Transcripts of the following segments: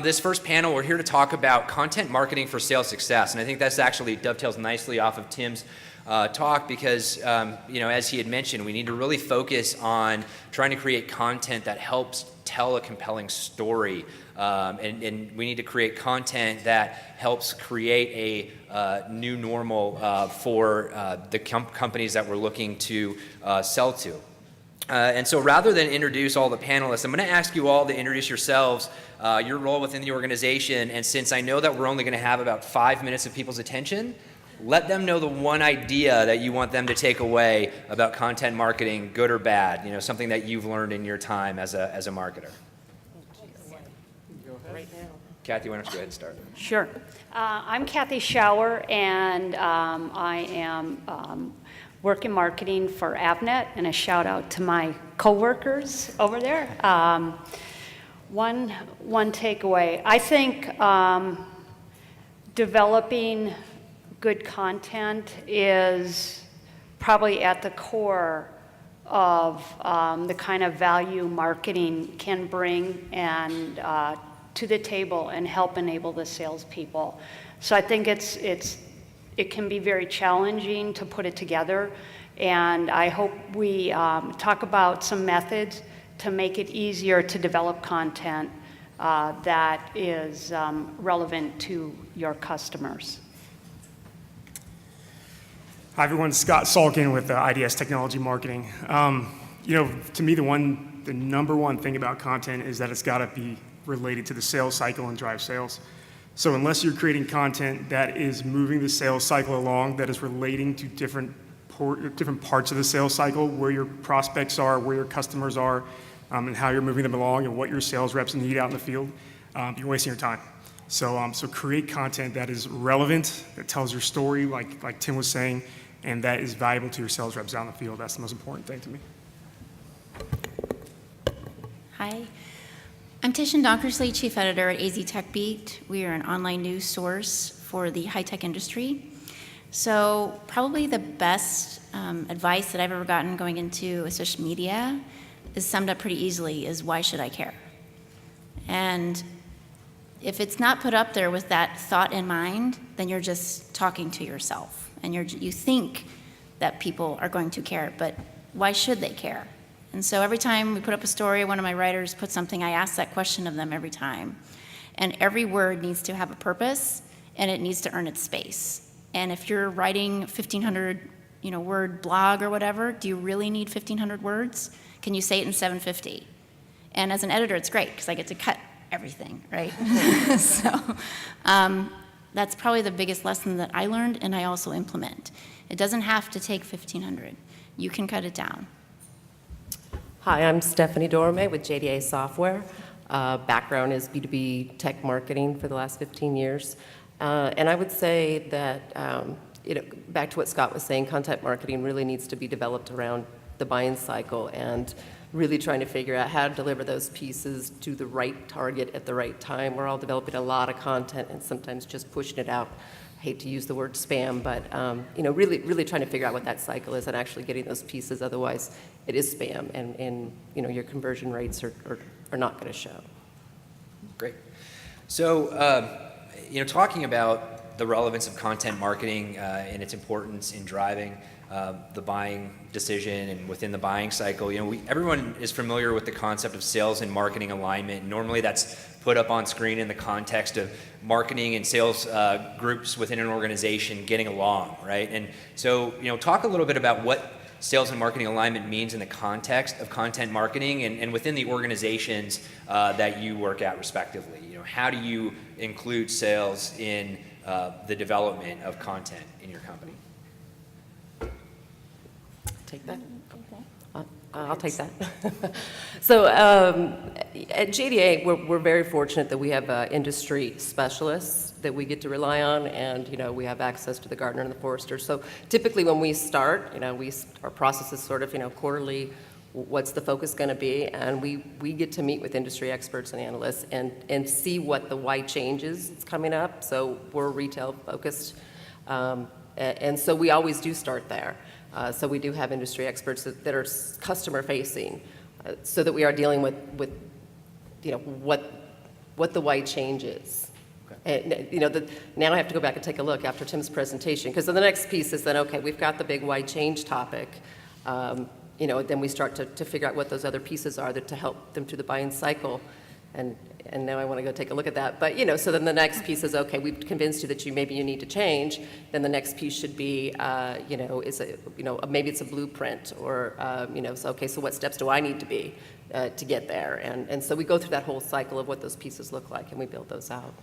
this first panel, we're here to talk about content marketing for sales success. And I think that's actually dovetails nicely off of Tim's talk because, as he had mentioned, we need to really focus on trying to create content that helps tell a compelling story. And we need to create content that helps create a new normal for the companies that we're looking to sell to. And so rather than introduce all the panelists, I'm going to ask you all to introduce yourselves, your role within the organization, and since I know that we're only going to have about 5 minutes of people's attention, let them know the one idea that you want them to take away about content marketing, good or bad, something that you've learned in your time as a marketer. Right now. Kathy, why don't you go ahead and start? Sure. I'm Kathy Schauer, and I am work in marketing for Avnet, and a shout out to my coworkers over there. One takeaway, I think developing good content is probably at the core of the kind of value marketing can bring and to the table and help enable the salespeople. So I think it can be very challenging to put it together, and I hope we talk about some methods to make it easier to develop content that is relevant to your customers. Hi everyone, Scott Salkin with IDS Technology Marketing. To me, the number one thing about content is that it's got to be related to the sales cycle and drive sales. So unless you're creating content that is moving the sales cycle along, that is relating to different parts of the sales cycle, where your prospects are, where your customers are, and how you're moving them along, and what your sales reps need out in the field, you're wasting your time. So create content that is relevant, that tells your story, like Tim was saying, and that is valuable to your sales reps out in the field. That's the most important thing to me. Hi. I'm Tishan Donkersley, Chief Editor at AZ Tech Beat. We are an online news source for the high-tech industry. So probably the best advice that I've ever gotten going into social media is summed up pretty easily, is why should I care? And if it's not put up there with that thought in mind, then you're just talking to yourself. And you think that people are going to care, but why should they care? And so every time we put up a story, one of my writers puts something, I ask that question of them every time. And every word needs to have a purpose, and it needs to earn its space. And if you're writing 1,500 word blog or whatever, do you really need 1,500 words? Can you say it in 750? And as an editor, it's great, because I get to cut everything, right? So that's probably the biggest lesson that I learned, and I also implement. It doesn't have to take 1,500. You can cut it down. Hi, I'm Stephanie Dorme with JDA Software. Background is B2B tech marketing for the last 15 years. And I would say that, back to what Scott was saying, content marketing really needs to be developed around the buying cycle and really trying to figure out how to deliver those pieces to the right target at the right time. We're all developing a lot of content and sometimes just pushing it out. I hate to use the word spam, but really trying to figure out what that cycle is and actually getting those pieces. Otherwise, it is spam, and your conversion rates are not going to show. Great. So, talking about the relevance of content marketing and its importance in driving the buying decision and within the buying cycle, everyone is familiar with the concept of sales and marketing alignment. Normally, that's put up on screen in the context of marketing and sales groups within an organization getting along, right? And so, talk a little bit about what sales and marketing alignment means in the context of content marketing and within the organizations that you work at respectively. How do you include sales in the development of content in your company? Take that? I'll take that. So at JDA, we're very fortunate that we have industry specialists that we get to rely on, and we have access to the Gartner and the Forrester. So typically when we start, our process is sort of quarterly. What's the focus going to be? And we get to meet with industry experts and analysts and see what the why changes is coming up. So we're retail focused, and so we always do start there. So we do have industry experts that are customer facing, so that we are dealing with what what the why change is. And, you know, now I have to go back and take a look after Tim's presentation, because then the next piece is then, okay, we've got the big why change topic. You know, then we start to figure out what those other pieces are that to help them through the buying cycle. And now I want to go take a look at that. But, you know, so then the next piece is, okay, we've convinced you that maybe you need to change. Then the next piece should be, you know, maybe it's a blueprint or, you know, so, okay, so what steps do I need to be to get there? And so we go through that whole cycle of what those pieces look like, and we build those out.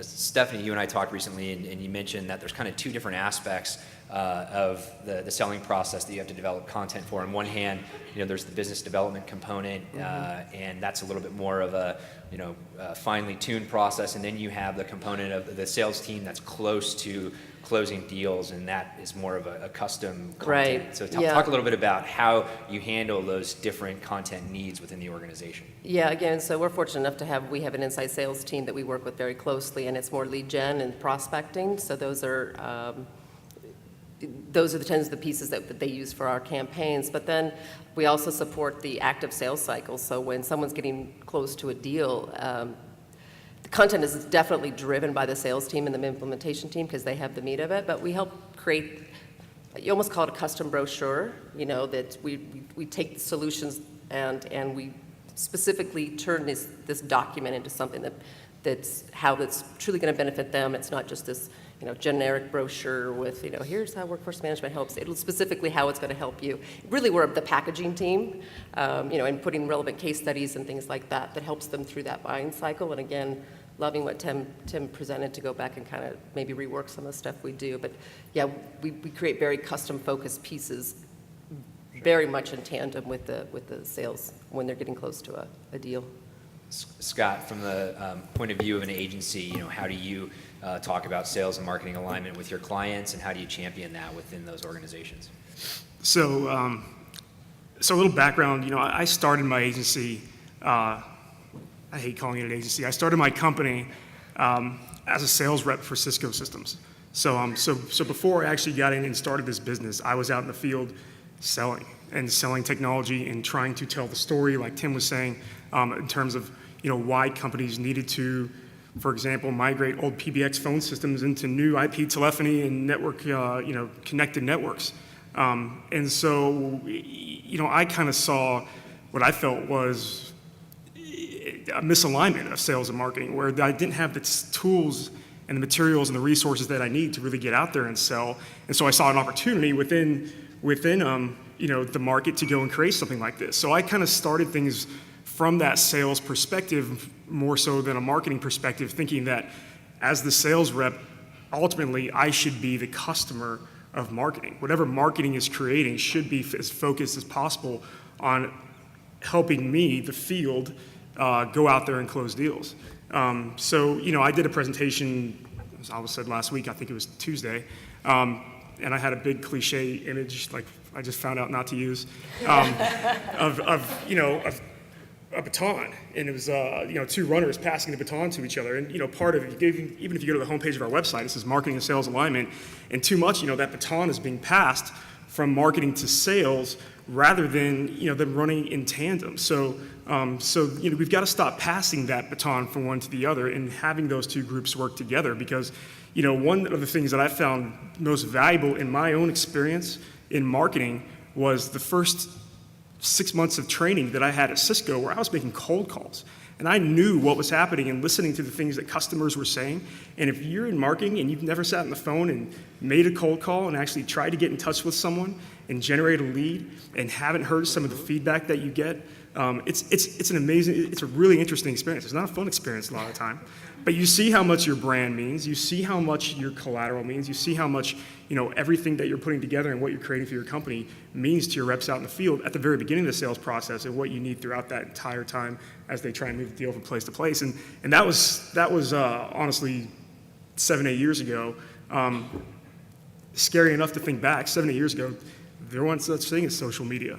Stephanie, you and I talked recently, and you mentioned that there's kind of two different aspects of the selling process that you have to develop content for. On one hand, you know, there's the business development component, and that's a little bit more of a, you know, finely tuned process. And then you have the component of the sales team that's close to closing deals, and that is more of a custom content. Right. So Yeah. talk a little bit about how you handle those different content needs within the organization. Yeah, again, so we're fortunate enough to have, we have an inside sales team that we work with very closely, and it's more lead gen and prospecting. So those are the tens of the pieces that they use for our campaigns. But then we also support the active sales cycle. So when someone's getting close to a deal, the content is definitely driven by the sales team and the implementation team because they have the meat of it. But we help create, you almost call it a custom brochure, you know, that we take the solutions and we specifically turn this document into something that's truly going to benefit them. It's not just this, you know, generic brochure with, you know, here's how workforce management helps. It'll specifically how it's going to help you. Really, we're the packaging team, you know, and putting relevant case studies and things like that helps them through that buying cycle. And again, loving what Tim presented to go back and kind of maybe rework some of the stuff we do. But yeah, we create very custom focused pieces, very much in tandem with the sales when they're getting close to a deal. Scott, from the point of view of an agency, you know, how do you talk about sales and marketing alignment with your clients, and how do you champion that within those organizations? So, so a little background, you know, I started my agency, I hate calling it an agency, I started my company as a sales rep for Cisco Systems. So before I actually got in and started this business, I was out in the field selling technology and trying to tell the story, like Tim was saying, in terms of, you know, why companies needed to, for example, migrate old PBX phone systems into new IP telephony and network, you know, connected networks. And so, you know, I kind of saw what I felt was a misalignment of sales and marketing, where I didn't have the tools and the materials and the resources that I need to really get out there and sell. And so I saw an opportunity within you know, the market to go and create something like this. So I kind of started things from that sales perspective more so than a marketing perspective, thinking that as the sales rep, ultimately I should be the customer of marketing. Whatever marketing is creating should be as focused as possible on helping me, the field, go out there and close deals. So, you know, I did a presentation, as I was said last week, I think it was Tuesday, and I had a big cliche image, like I just found out not to use, of you know, of a baton, and it was you know, two runners passing the baton to each other. And you know, part of it, even if you go to the homepage of our website, it says marketing and sales alignment, and too much, you know, that baton is being passed from marketing to sales rather than, you know, them running in tandem. So you know, we've got to stop passing that baton from one to the other and having those two groups work together, because, you know, one of the things that I found most valuable in my own experience in marketing was the first 6 months of training that I had at Cisco, where I was making cold calls. And I knew what was happening and listening to the things that customers were saying. And if you're in marketing and you've never sat on the phone and made a cold call and actually tried to get in touch with someone and generate a lead and haven't heard some of the feedback that you get, it's an amazing, it's a really interesting experience. It's not a fun experience a lot of the time. But you see how much your brand means, you see how much your collateral means, you see how much, you know, everything that you're putting together and what you're creating for your company means to your reps out in the field at the very beginning of the sales process, and what you need throughout that entire time as they try and move the deal from place to place. And that was honestly 7-8 years ago. Scary enough to think back, 7-8 years ago, there wasn't such thing as social media.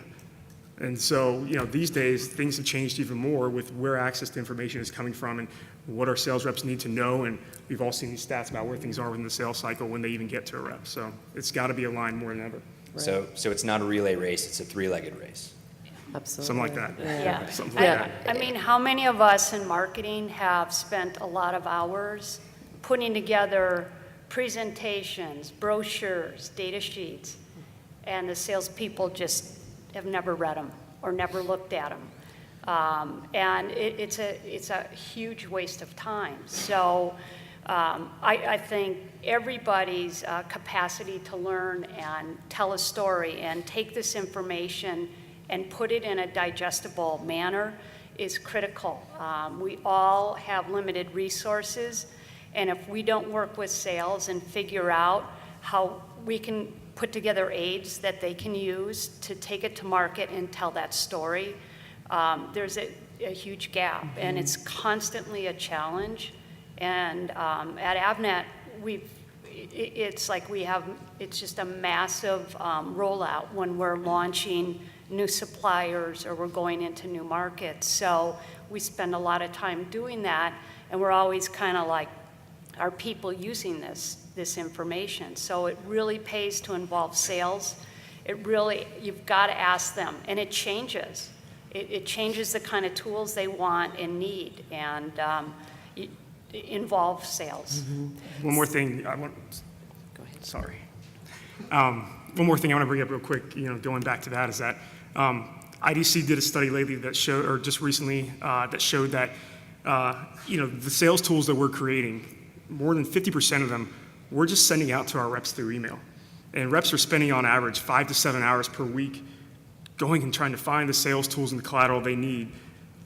And so, you know, these days, things have changed even more with where access to information is coming from and what our sales reps need to know. And we've all seen these stats about where things are within the sales cycle when they even get to a rep. So it's got to be aligned more than ever. So it's not a relay race, it's a three-legged race. Absolutely. something like that. Yeah. Something like that. I mean, how many of us in marketing have spent a lot of hours putting together presentations, brochures, data sheets, and the salespeople just have never read them or never looked at them? And it's a huge waste of time. So I think everybody's capacity to learn and tell a story and take this information and put it in a digestible manner is critical. We all have limited resources, and if we don't work with sales and figure out how we can put together aids that they can use to take it to market and tell that story, there's a huge gap, and it's constantly a challenge. And at Avnet, it's just a massive rollout when we're launching new suppliers or we're going into new markets. So we spend a lot of time doing that, and we're always kind of like, are people using this information? So it really pays to involve sales. You've got to ask them, and it changes. It changes the kind of tools they want and need, and involve sales. One more thing I want, go ahead, sorry. One more thing I want to bring up real quick, going back to that is that IDC did a study lately that showed, or just recently, that showed that, the sales tools that we're creating, more than 50% of them, we're just sending out to our reps through email. And reps are spending on average 5 to 7 hours per week going and trying to find the sales tools and the collateral they need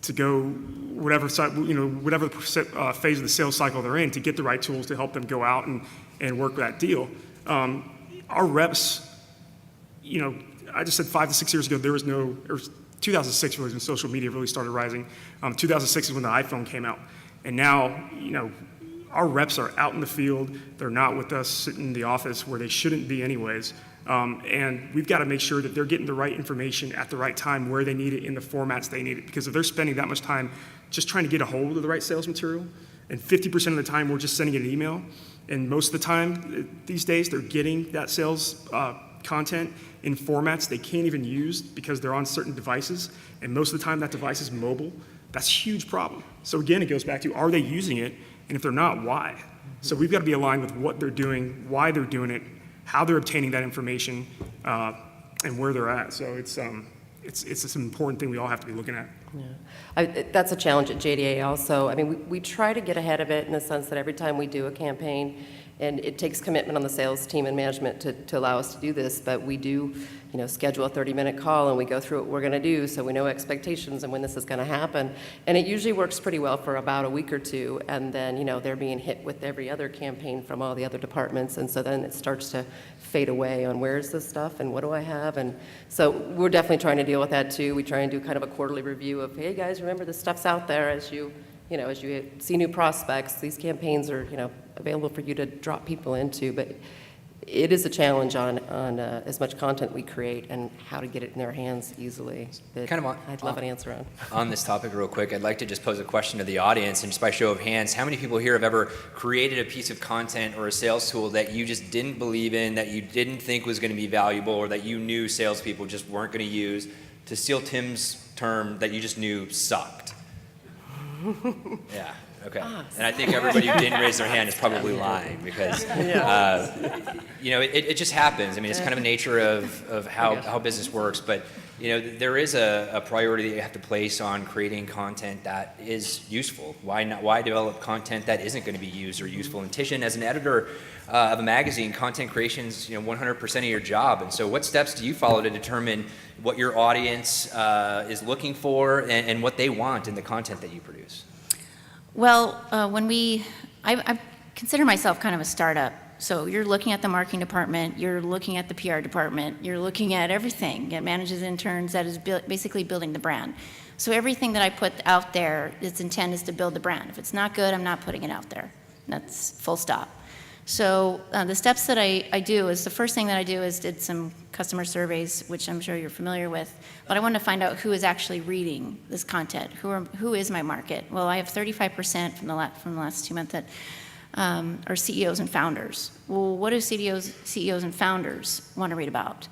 to go whatever phase of the sales cycle they're in to get the right tools to help them go out and work that deal. Our reps, I just said 5 to 6 years ago, there was 2006 was when social media really started rising. 2006 is when the iPhone came out. And now, our reps are out in the field. They're not with us sitting in the office where they shouldn't be anyways. And we've got to make sure that they're getting the right information at the right time where they need it in the formats they need it. Because if they're spending that much time just trying to get a hold of the right sales material, and 50% of the time we're just sending it an email, and most of the time these days they're getting that sales content in formats they can't even use because they're on certain devices, and most of the time that device is mobile, that's a huge problem. So again, it goes back to, are they using it? And if they're not, why? So we've got to be aligned with what they're doing, why they're doing it, how they're obtaining that information, and where they're at. So it's an important thing we all have to be looking at. Yeah. That's a challenge at JDA also. I mean, we try to get ahead of it in the sense that every time we do a campaign, and it takes commitment on the sales team and management to allow us to do this, but we do, schedule a 30-minute call and we go through what we're going to do so we know expectations and when this is going to happen. And it usually works pretty well for about a week or two, and then, they're being hit with every other campaign from all the other departments, and so then it starts to fade away on where's this stuff and what do I have. And so we're definitely trying to deal with that too. We try and do kind of a quarterly review of, hey guys, remember this stuff's out there as you see new prospects. These campaigns are, available for you to drop people into, but it is a challenge on as much content we create and how to get it in their hands easily. That I'd love an answer on. On this topic real quick, I'd like to just pose a question to the audience, and just by show of hands, how many people here have ever created a piece of content or a sales tool that you just didn't believe in, that you didn't think was going to be valuable, or that you knew salespeople just weren't going to use, to steal Tim's term, that you just knew sucked? Yeah. Okay. And I think everybody who didn't raise their hand is probably lying because, it just happens. I mean, it's kind of a nature of how business works. But, there is a priority that you have to place on creating content that is useful. Why develop content that isn't going to be used or useful? And Tishan, as an editor of a magazine, content creation's 100% of your job. And so what steps do you follow to determine what your audience is looking for and what they want in the content that you produce? Well, I consider myself kind of a startup. So you're looking at the marketing department, you're looking at the PR department, you're looking at everything. It manages interns, that is basically building the brand. So everything that I put out there, its intent is to build the brand. If it's not good, I'm not putting it out there. That's full stop. So the steps that I do is, the first thing that I do is did some customer surveys, which I'm sure you're familiar with, but I wanted to find out who is actually reading this content. Who is my market? Well, I have 35% from the last 2 months that are CEOs and founders. Well, what do CEOs and founders want to read about?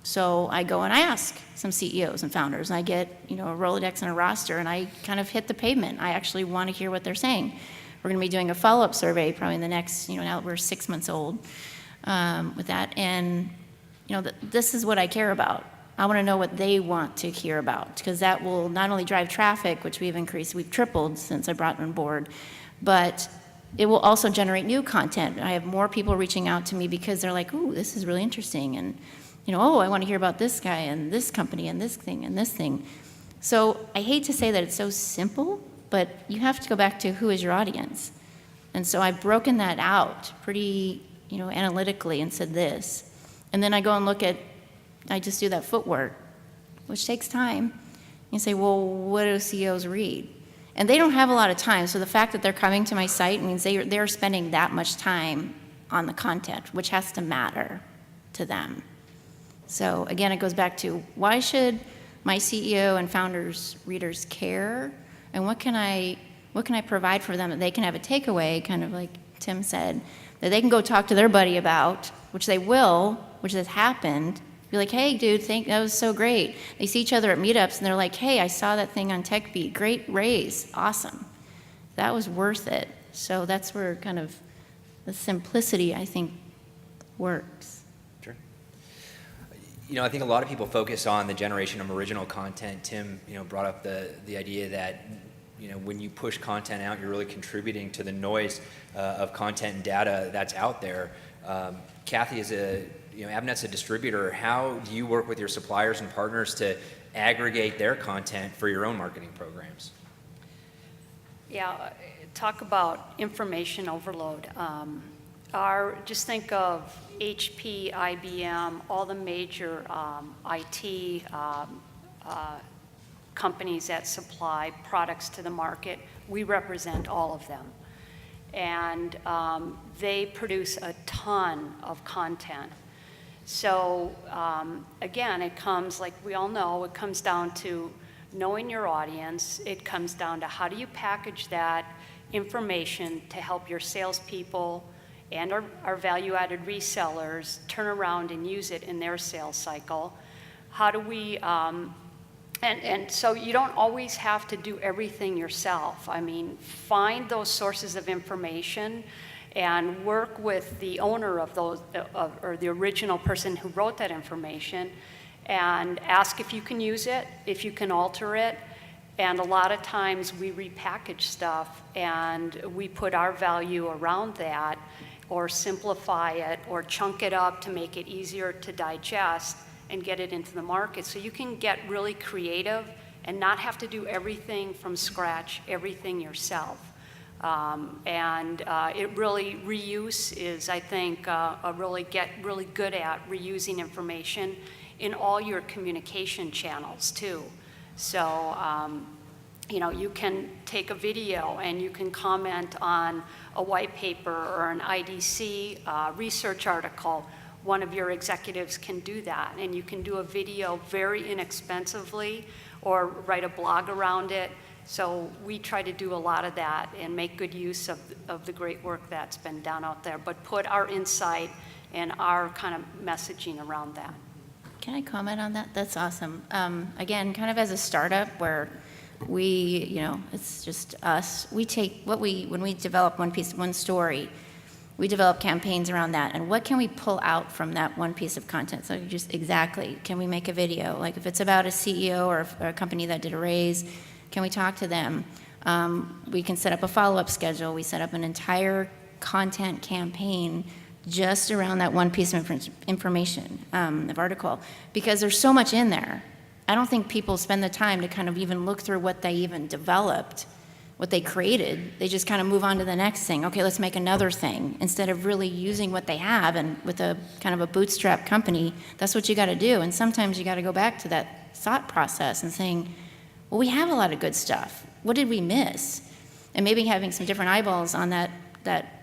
So I go and I ask some CEOs and founders, and I get, a Rolodex and a roster, and I kind of hit the pavement. I actually want to hear what they're saying. We're going to be doing a follow-up survey probably in the next, now that we're 6 months old with that. And, this is what I care about. I want to know what they want to hear about, because that will not only drive traffic, which we've tripled since I brought on board, but it will also generate new content. I have more people reaching out to me because they're like, ooh, this is really interesting. And, oh, I want to hear about this guy and this company and this thing and this thing. So I hate to say that it's so simple, but you have to go back to who is your audience. And so I've broken that out pretty, analytically and said this. And then I go and I just do that footwork, which takes time. You say, well, what do CEOs read? And they don't have a lot of time, so the fact that they're coming to my site means they're spending that much time on the content, which has to matter to them. So again, it goes back to, why should my CEO and founders, readers care? And what can I provide for them that they can have a takeaway, kind of like Tim said, that they can go talk to their buddy about, which they will, which has happened. Be like, hey, dude, that was so great. They see each other at meetups, and they're like, hey, I saw that thing on TechBeat. Great raise. Awesome. That was worth it. So that's where kind of the simplicity, I think, works. Sure. I think a lot of people focus on the generation of original content. Tim, brought up the idea that, when you push content out, you're really contributing to the noise of content and data that's out there. Kathy, Avnet's a distributor. How do you work with your suppliers and partners to aggregate their content for your own marketing programs? Yeah, talk about information overload. Just think of HP, IBM, all the major IT companies that supply products to the market. We represent all of them. And they produce a ton of content. So again, it comes, like we all know, it comes down to knowing your audience. It comes down to how do you package that information to help your salespeople and our value-added resellers turn around and use it in their sales cycle. How do we, and so you don't always have to do everything yourself. I mean, find those sources of information and work with the owner of those, or the original person who wrote that information, and ask if you can use it, if you can alter it. And a lot of times we repackage stuff and we put our value around that, or simplify it, or chunk it up to make it easier to digest and get it into the market. So you can get really creative and not have to do everything from scratch, everything yourself. It really, reuse is, I think, get really good at reusing information in all your communication channels too. So, you can take a video and you can comment on a white paper or an IDC research article. One of your executives can do that, and you can do a video very inexpensively or write a blog around it. So we try to do a lot of that and make good use of the great work that's been done out there, but put our insight and our kind of messaging around that. Can I comment on that? That's awesome. Again, kind of as a startup where we, it's just us, we take when we develop one story, we develop campaigns around that. And what can we pull out from that one piece of content? So can we make a video? Like if it's about a CEO or a company that did a raise, can we talk to them? We can set up a follow-up schedule. We set up an entire content campaign just around that one piece of information, of article, because there's so much in there. I don't think people spend the time to kind of even look through what they even developed, what they created. They just kind of move on to the next thing. Okay, let's make another thing, instead of really using what they have. And with a kind of a bootstrap company, that's what you got to do. And sometimes you got to go back to that thought process and saying, well, we have a lot of good stuff. What did we miss? And maybe having some different eyeballs on that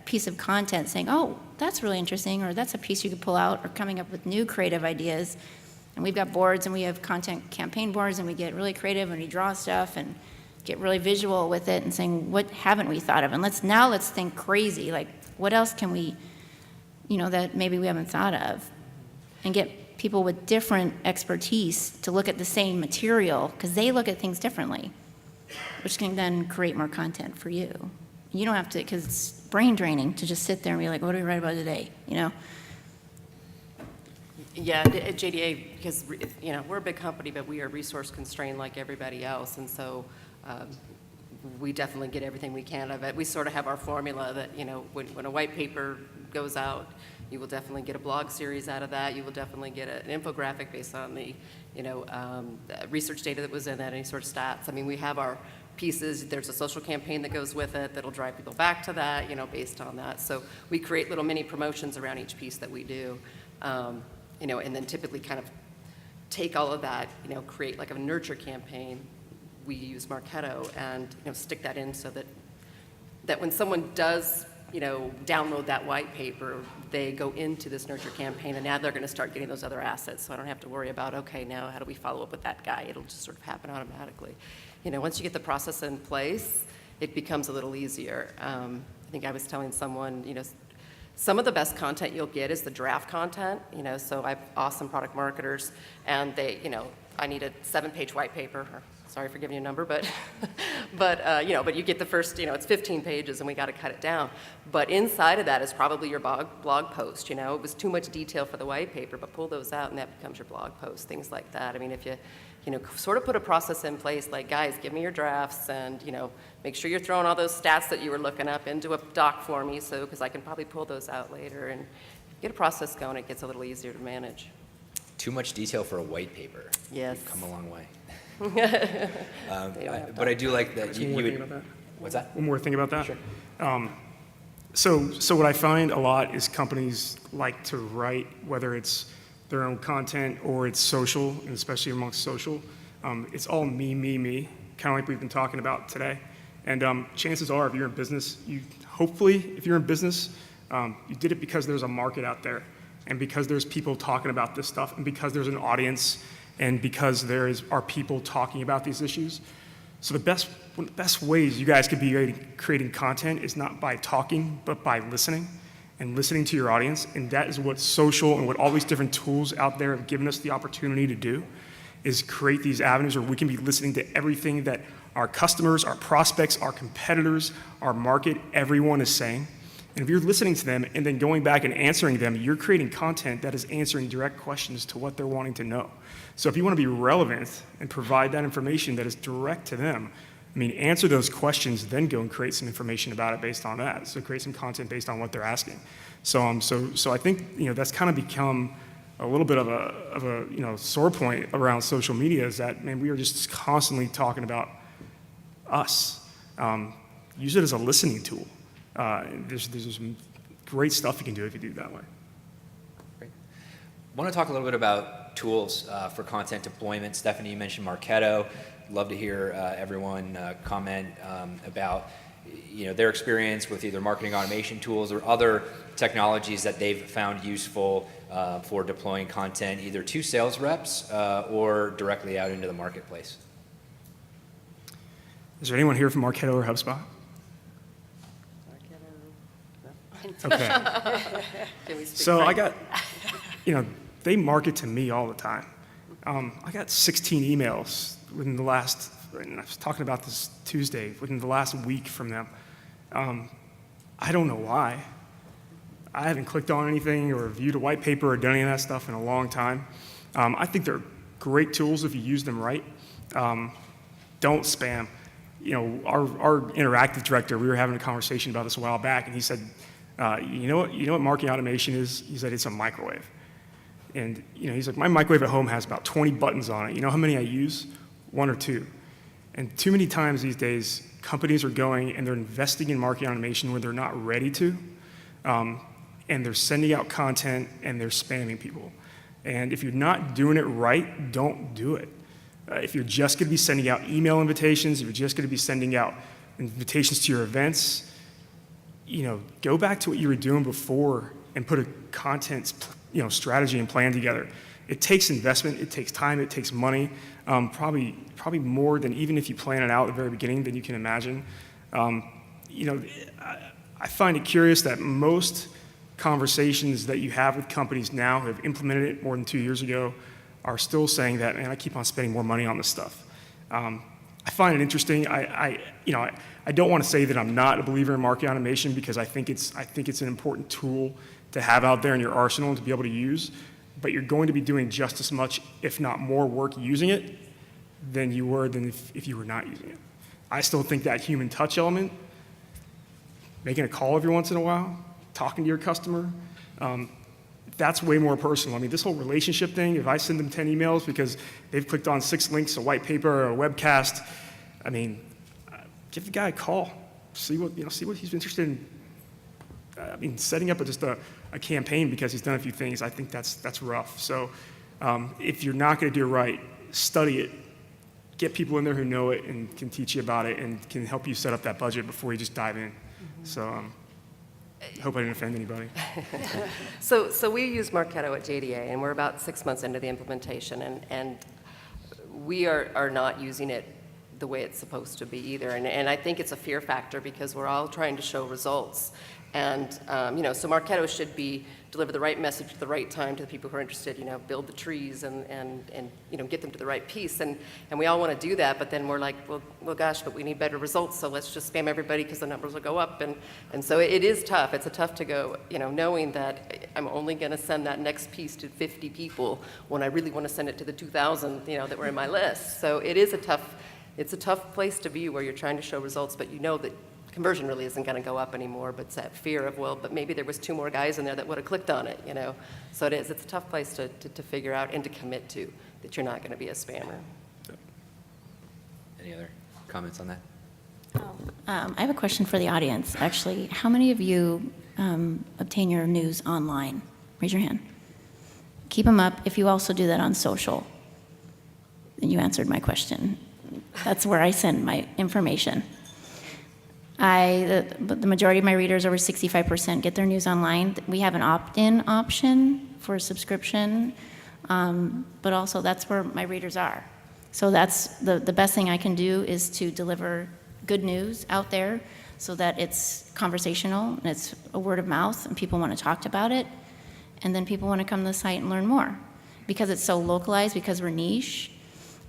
piece of content, saying, oh, that's really interesting, or that's a piece you could pull out, or coming up with new creative ideas. And we've got boards, and we have content campaign boards, and we get really creative, and we draw stuff, and get really visual with it, and saying, what haven't we thought of? And let's think crazy, like, what else can we, that maybe we haven't thought of? And get people with different expertise to look at the same material, because they look at things differently, which can then create more content for you. You don't have to, because it's brain draining to just sit there and be like, what do we write about today, you know? Yeah, at JDA, because, you know, we're a big company, but we are resource constrained like everybody else, and so we definitely get everything we can of it. We sort of have our formula that, you know, when a white paper goes out, you will definitely get a blog series out of that. You will definitely get an infographic based on the, you know, research data that was in that, any sort of stats. I mean, we have our pieces. There's a social campaign that goes with it that'll drive people back to that, you know, based on that. So we create little mini promotions around each piece that we do. You know, and then typically kind of take all of that, you know, create like a nurture campaign. We use Marketo and, you know, stick that in so that when someone does, you know, download that white paper, they go into this nurture campaign, and now they're going to start getting those other assets. So I don't have to worry about, okay, now how do we follow up with that guy? It'll just sort of happen automatically. You know, once you get the process in place, it becomes a little easier. I think I was telling someone, you know, some of the best content you'll get is the draft content, you know, so I have awesome product marketers, and they, you know, I need a 7-page white paper, or, sorry for giving you a number, but, you know, but you get the first, you know, it's 15 pages and we got to cut it down. But inside of that is probably your blog post, you know. It was too much detail for the white paper, but pull those out and that becomes your blog post, things like that. I mean, if you know, sort of put a process in place, like, guys, give me your drafts and, you know, make sure you're throwing all those stats that you were looking up into a doc for me, so, because I can probably pull those out later, and get a process going, it gets a little easier to manage. Too much detail for a white paper. Yes. You've come a long way. have But I do like that One you more would. thing about that. What's that? One more thing about that. Sure. So what I find a lot is companies like to write, whether it's their own content or it's social, and especially amongst social, it's all me, kind of like we've been talking about today. And chances are, if you're in business, hopefully, if you're in business, you did it because there's a market out there, and because there's people talking about this stuff, and because there's an audience, and because are people talking about these issues. So one of the best ways you guys could be creating content is not by talking, but by listening, and listening to your audience. And that is what social and what all these different tools out there have given us the opportunity to do, is create these avenues where we can be listening to everything that our customers, our prospects, our competitors, our market, everyone is saying. And if you're listening to them and then going back and answering them, you're creating content that is answering direct questions to what they're wanting to know. So if you want to be relevant and provide that information that is direct to them, I mean, answer those questions, then go and create some information about it based on that. So create some content based on what they're asking. So I think, you know, that's kind of become a little bit of a you know, sore point around social media, is that, man, we are just constantly talking about us. Use it as a listening tool. There's some great stuff you can do if you do it that way. Great. I want to talk a little bit about tools for content deployment. Stephanie, you mentioned Marketo. Love to hear everyone comment about, you know, their experience with either marketing automation tools or other technologies that they've found useful for deploying content either to sales reps or directly out into the marketplace. Is there anyone here from Marketo or HubSpot? Okay. Can we speak So I French? got, you know, they market to me all the time. I got 16 emails within the last, and I was talking about this Tuesday, within the last week from them. I don't know why. I haven't clicked on anything or viewed a white paper or done any of that stuff in a long time. I think they're great tools if you use them right. Don't spam. You know, our interactive director, we were having a conversation about this a while back, and he said, you know what marketing automation is? He said, it's a microwave. And, you know, he's like, my microwave at home has about 20 buttons on it. You know how many I use? 1 or 2. And too many times these days, companies are going and they're investing in marketing automation when they're not ready to. And they're sending out content and they're spamming people. And if you're not doing it right, don't do it. If you're just going to be sending out email invitations, if you're just going to be sending out invitations to your events, you know, go back to what you were doing before and put a content, you know, strategy and plan together. It takes investment, it takes time, it takes money, probably more than even if you plan it out at the very beginning than you can imagine. You know, I find it curious that most conversations that you have with companies now who have implemented it more than 2 years ago are still saying that, man, I keep on spending more money on this stuff. I find it interesting. I don't want to say that I'm not a believer in marketing automation because I think it's an important tool to have out there in your arsenal and to be able to use, but you're going to be doing just as much, if not more work using it than you were if you were not using it. I still think that human touch element, making a call every once in a while, talking to your customer, that's way more personal. I mean, this whole relationship thing, if I send them 10 emails because they've clicked on 6 links, a white paper, or a webcast, I mean, give the guy a call. See what he's interested in. I mean, setting up just a campaign because he's done a few things, I think that's rough. So if you're not going to do it right, study it. Get people in there who know it and can teach you about it and can help you set up that budget before you just dive in. So I hope I didn't offend anybody. So we use Marketo at JDA, and we're about 6 months into the implementation, and we are not using it the way it's supposed to be either. And I think it's a fear factor because we're all trying to show results. And, so Marketo should deliver the right message at the right time to the people who are interested, build the trees and get them to the right piece. And we all want to do that, but then we're like, well, gosh, but we need better results, so let's just spam everybody because the numbers will go up. And so it is tough. It's tough to go, knowing that I'm only going to send that next piece to 50 people when I really want to send it to the 2,000, that were in my list. So it's a tough place to be where you're trying to show results, but that conversion really isn't going to go up anymore, but it's that fear of, but maybe there was 2 more guys in there that would have clicked on it, So it's a tough place to figure out and to commit to that you're not going to be a spammer. Any other comments on that? I have a question for the audience, actually. How many of you obtain your news online? Raise your hand. Keep them up if you also do that on social. Then you answered my question. That's where I send my information. The majority of my readers, over 65%, get their news online. We have an opt-in option for a subscription, but also that's where my readers are. So that's the best thing I can do is to deliver good news out there so that it's conversational and it's a word of mouth and people want to talk about it, and then people want to come to the site and learn more. Because it's so localized, because we're niche,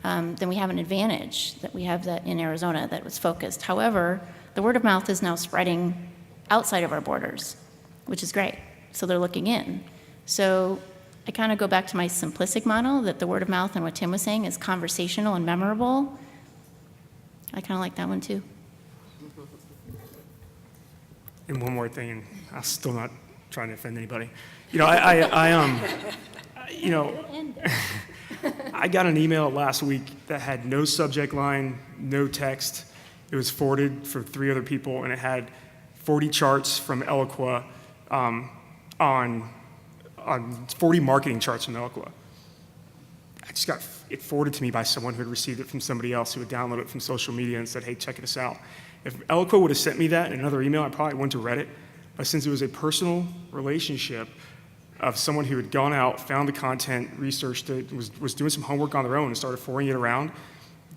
then we have an advantage that we have that in Arizona that was focused. However, the word of mouth is now spreading outside of our borders, which is great. So they're looking in. So I kind of go back to my simplistic model that the word of mouth and what Tim was saying is conversational and memorable. I kind of like that one too. And one more thing, and I'm still not trying to offend anybody. I got an email last week that had no subject line, no text. It was forwarded for 3 other people, and it had 40 charts from Eloqua on 40 marketing charts from Eloqua. I just got it forwarded to me by someone who had received it from somebody else who had downloaded it from social media and said, hey, check this out. If Eloqua would have sent me that in another email, I probably wouldn't have read it. But since it was a personal relationship of someone who had gone out, found the content, researched it, was doing some homework on their own and started forwarding it around,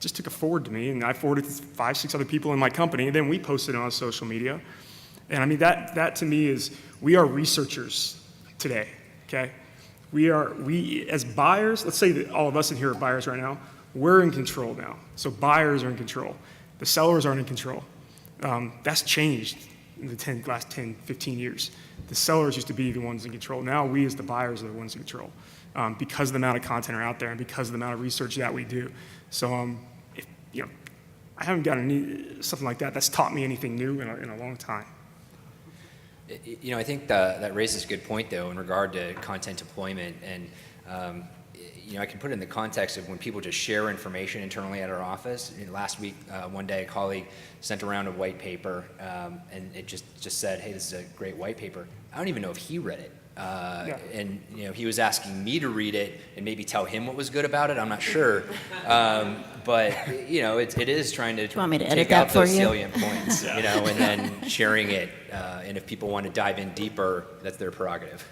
just took a forward to me, and I forwarded it to 5, 6 other people in my company, and then we posted it on social media. And I mean, that to me is, we are researchers today, okay? We as buyers, let's say that all of us in here are buyers right now, we're in control now. So buyers are in control. The sellers aren't in control. That's changed in the last 10, 15 years. The sellers used to be the ones in control. Now we as the buyers are the ones in control because of the amount of content are out there and because of the amount of research that we do. So, I haven't gotten something like that that's taught me anything new in a long time. I think that raises a good point, though, in regard to content deployment. And, I can put it in the context of when people just share information internally at our office. Last week, one day, a colleague sent around a white paper, and it just said, hey, this is a great white paper. I don't even know if he read it. And he was asking me to read it and maybe tell him what was good about it. I'm not sure, but it is trying to want me to edit take that out for those you? salient points, and then sharing it. And if people want to dive in deeper, that's their prerogative.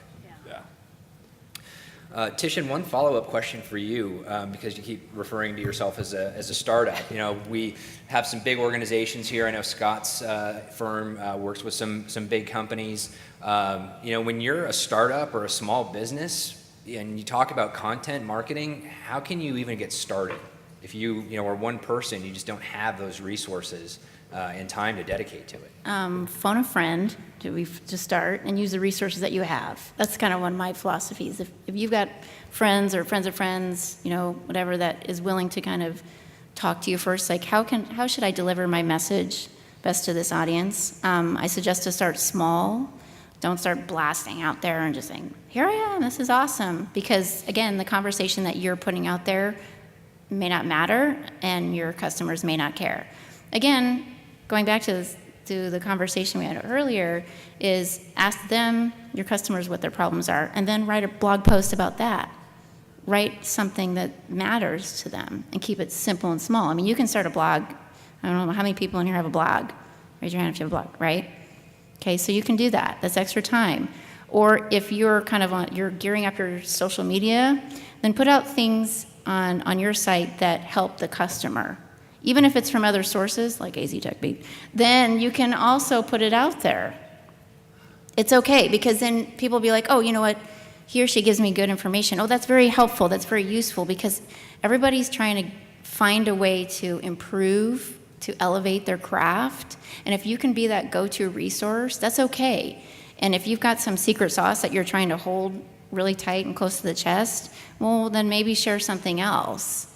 Tishan, one follow-up question for you, because you keep referring to yourself as a startup. You know, we have some big organizations here. I know Scott's firm works with some big companies. You know, when you're a startup or a small business and you talk about content marketing, how can you even get started? If you know, are one person, you just don't have those resources and time to dedicate to it. Phone a friend to start and use the resources that you have. That's kind of one of my philosophies. If you've got friends or friends of friends, you know, whatever that is willing to kind of talk to you first, like how should I deliver my message best to this audience? I suggest to start small. Don't start blasting out there and just saying, here I am, this is awesome. Because again, the conversation that you're putting out there may not matter and your customers may not care. Again, going back to the conversation we had earlier, is ask them, your customers, what their problems are, and then write a blog post about that. Write something that matters to them and keep it simple and small. I mean, you can start a blog. I don't know how many people in here have a blog. Raise your hand if you have a blog, right? Okay, so you can do that. That's extra time. Or if you're you're gearing up your social media, then put out things on your site that help the customer. Even if it's from other sources, like AZ Tech Beat, then you can also put it out there. It's okay, because then people will be like, oh, you know what? He or she gives me good information. Oh, that's very helpful. That's very useful, because everybody's trying to find a way to improve, to elevate their craft. And if you can be that go-to resource, that's okay. And if you've got some secret sauce that you're trying to hold really tight and close to the chest, well, then maybe share something else.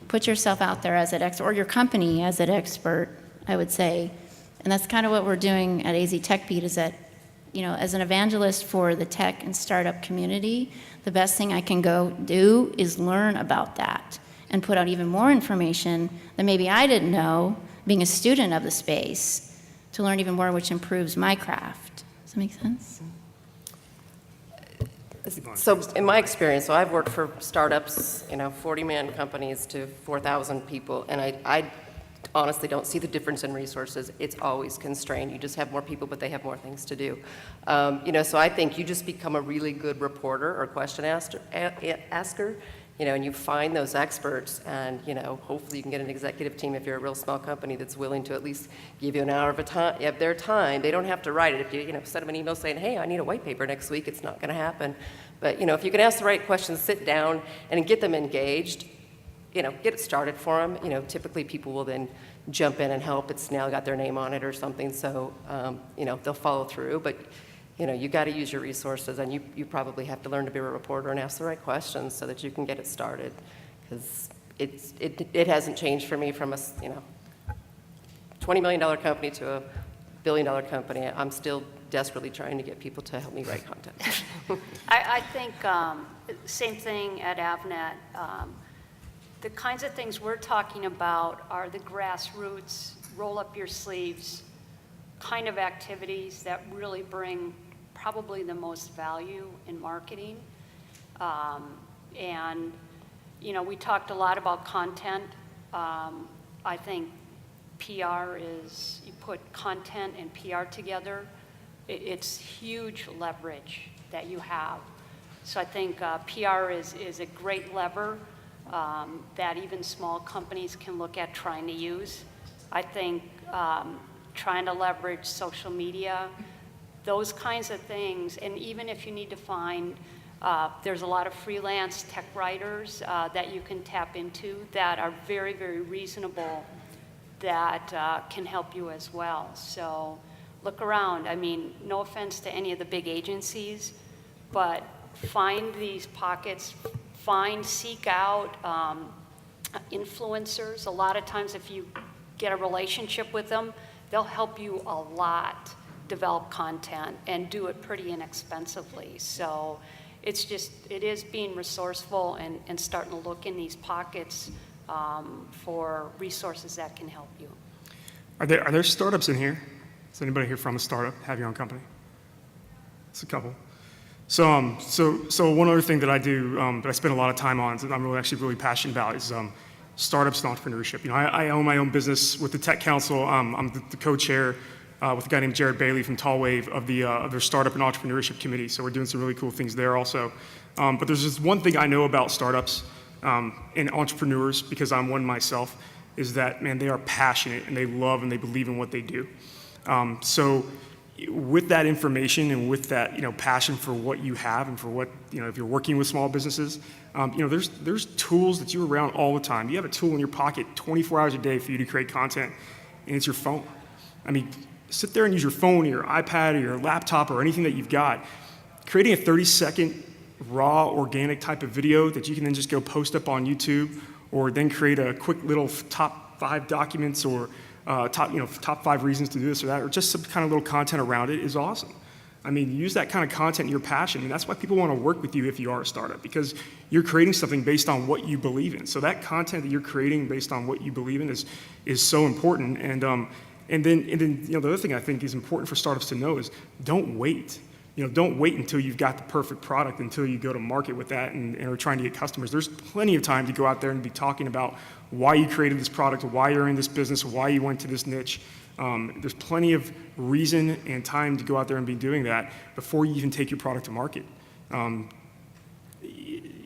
Put yourself out there as an expert, or your company as an expert, I would say. And that's kind of what we're doing at AZ Tech Beat, is that, you know, as an evangelist for the tech and startup community, the best thing I can go do is learn about that and put out even more information that maybe I didn't know, being a student of the space, to learn even more, which improves my craft. Does that make sense? So in my experience, so I've worked for startups, you know, 40-man companies to 4,000 people, and I honestly don't see the difference in resources. It's always constrained. You just have more people, but they have more things to do. You know, so I think you just become a really good reporter or question asker, you know, and you find those experts, and, you know, hopefully you can get an executive team if you're a real small company that's willing to at least give you an hour of their time. They don't have to write it. If you know, send them an email saying, hey, I need a white paper next week, it's not going to happen. But, you know, if you can ask the right questions, sit down and get them engaged, you know, get it started for them. You know, typically people will then jump in and help. It's now got their name on it or something, so, you know, they'll follow through. But, you know, you got to use your resources, and you probably have to learn to be a reporter and ask the right questions so that you can get it started, because it hasn't changed for me from a, you know, $20 million company to a $1 billion company. I'm still desperately trying to get people to help me write content. I think same thing at Avnet. The kinds of things we're talking about are the grassroots, roll up your sleeves kind of activities that really bring probably the most value in marketing. And, you know, we talked a lot about content. I think PR is, you put content and PR together, it's huge leverage that you have. So I think PR is a great lever that even small companies can look at trying to use. I think trying to leverage social media, those kinds of things, and even if you need to find, there's a lot of freelance tech writers that you can tap into that are very, very reasonable, that can help you as well. So look around. I mean, no offense to any of the big agencies, but find these pockets, seek out influencers. A lot of times if you get a relationship with them, they'll help you a lot develop content and do it pretty inexpensively. So it's just, it is being resourceful and starting to look in these pockets for resources that can help you. Are there startups in here? Is anybody here from a startup, have your own company? It's a couple. So one other thing that I do, that I spend a lot of time on, that I'm really passionate about, is startups and entrepreneurship. You know, I own my own business with the Tech Council. I'm the co-chair with a guy named Jared Bailey from Tallwave of their Startup and Entrepreneurship Committee. So we're doing some really cool things there also. But there's just one thing I know about startups and entrepreneurs, because I'm one myself, is that, man, they are passionate and they love and they believe in what they do. So with that information and with that, passion for what you have and for what, if you're working with small businesses, there's tools that you're around all the time. You have a tool in your pocket 24 hours a day for you to create content, and it's your phone. I mean, sit there and use your phone or your iPad or your laptop or anything that you've got. Creating a 30-second raw, organic type of video that you can then just go post up on YouTube, or then create a quick little top 5 documents or top 5 reasons to do this or that, or just some kind of little content around it is awesome. I mean, use that kind of content in your passion, and that's why people want to work with you if you are a startup, because you're creating something based on what you believe in. So that content that you're creating based on what you believe in is so important. And then the other thing I think is important for startups to know is don't wait. Don't wait until you've got the perfect product, until you go to market with that and are trying to get customers. There's plenty of time to go out there and be talking about why you created this product, why you're in this business, why you went to this niche. There's plenty of reason and time to go out there and be doing that before you even take your product to market.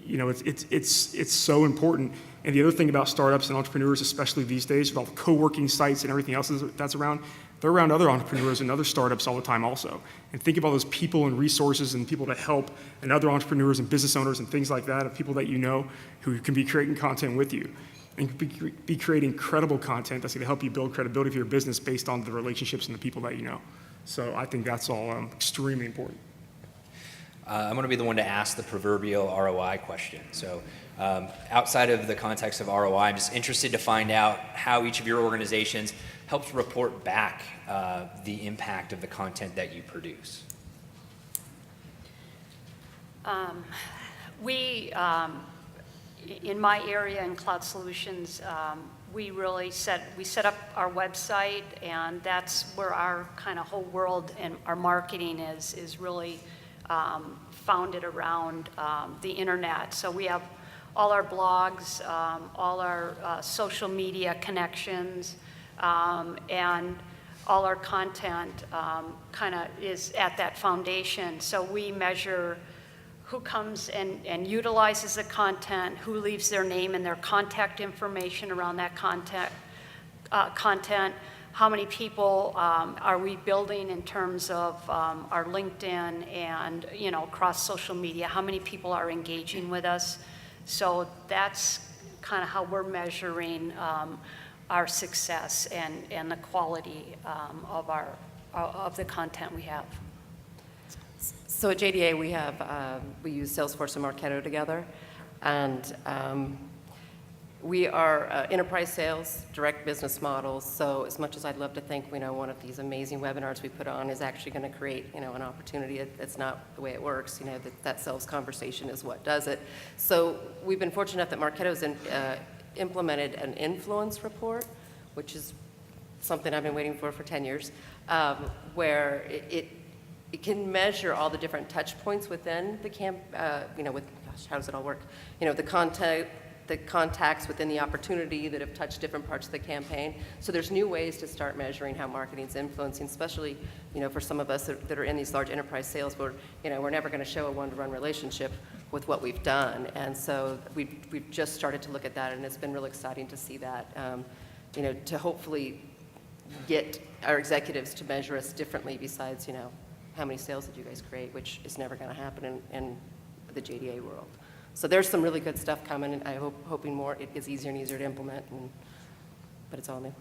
It's so important. And the other thing about startups and entrepreneurs, especially these days, with all the co-working sites and everything else that's around, they're around other entrepreneurs and other startups all the time also. And think of all those people and resources and people to help, and other entrepreneurs and business owners and things like that, of people that you know who can be creating content with you and be creating credible content that's going to help you build credibility for your business based on the relationships and the people that you know. So I think that's all extremely important. I'm going to be the one to ask the proverbial ROI question. So outside of the context of ROI, I'm just interested to find out how each of your organizations helps report back the impact of the content that you produce. In my area in Cloud Solutions, we set up our website, and that's where our kind of whole world and our marketing is really founded around the internet. So we have all our blogs, all our social media connections, and all our content kind of is at that foundation. So we measure who comes and utilizes the content, who leaves their name and their contact information around that content, how many people are we building in terms of our LinkedIn and across social media, how many people are engaging with us. So that's kind of how we're measuring our success and the quality of the content we have. So at JDA, we use Salesforce and Marketo together, and we are enterprise sales, direct business models. So as much as I'd love to think, one of these amazing webinars we put on is actually going to create, an opportunity, it's not the way it works. That sales conversation is what does it. So we've been fortunate enough that Marketo's implemented an influence report, which is something I've been waiting for 10 years, where it can measure all the different touch points within the how does it all work? The contacts within the opportunity that have touched different parts of the campaign. So there's new ways to start measuring how marketing's influencing, especially, for some of us that are in these large enterprise sales where, we're never going to show a one-to-one relationship with what we've done. And so we've just started to look at that, and it's been really exciting to see that, to hopefully get our executives to measure us differently besides, how many sales did you guys create, which is never going to happen in the JDA world. So there's some really good stuff coming, and hoping more. It gets easier and easier to implement, but it's all new.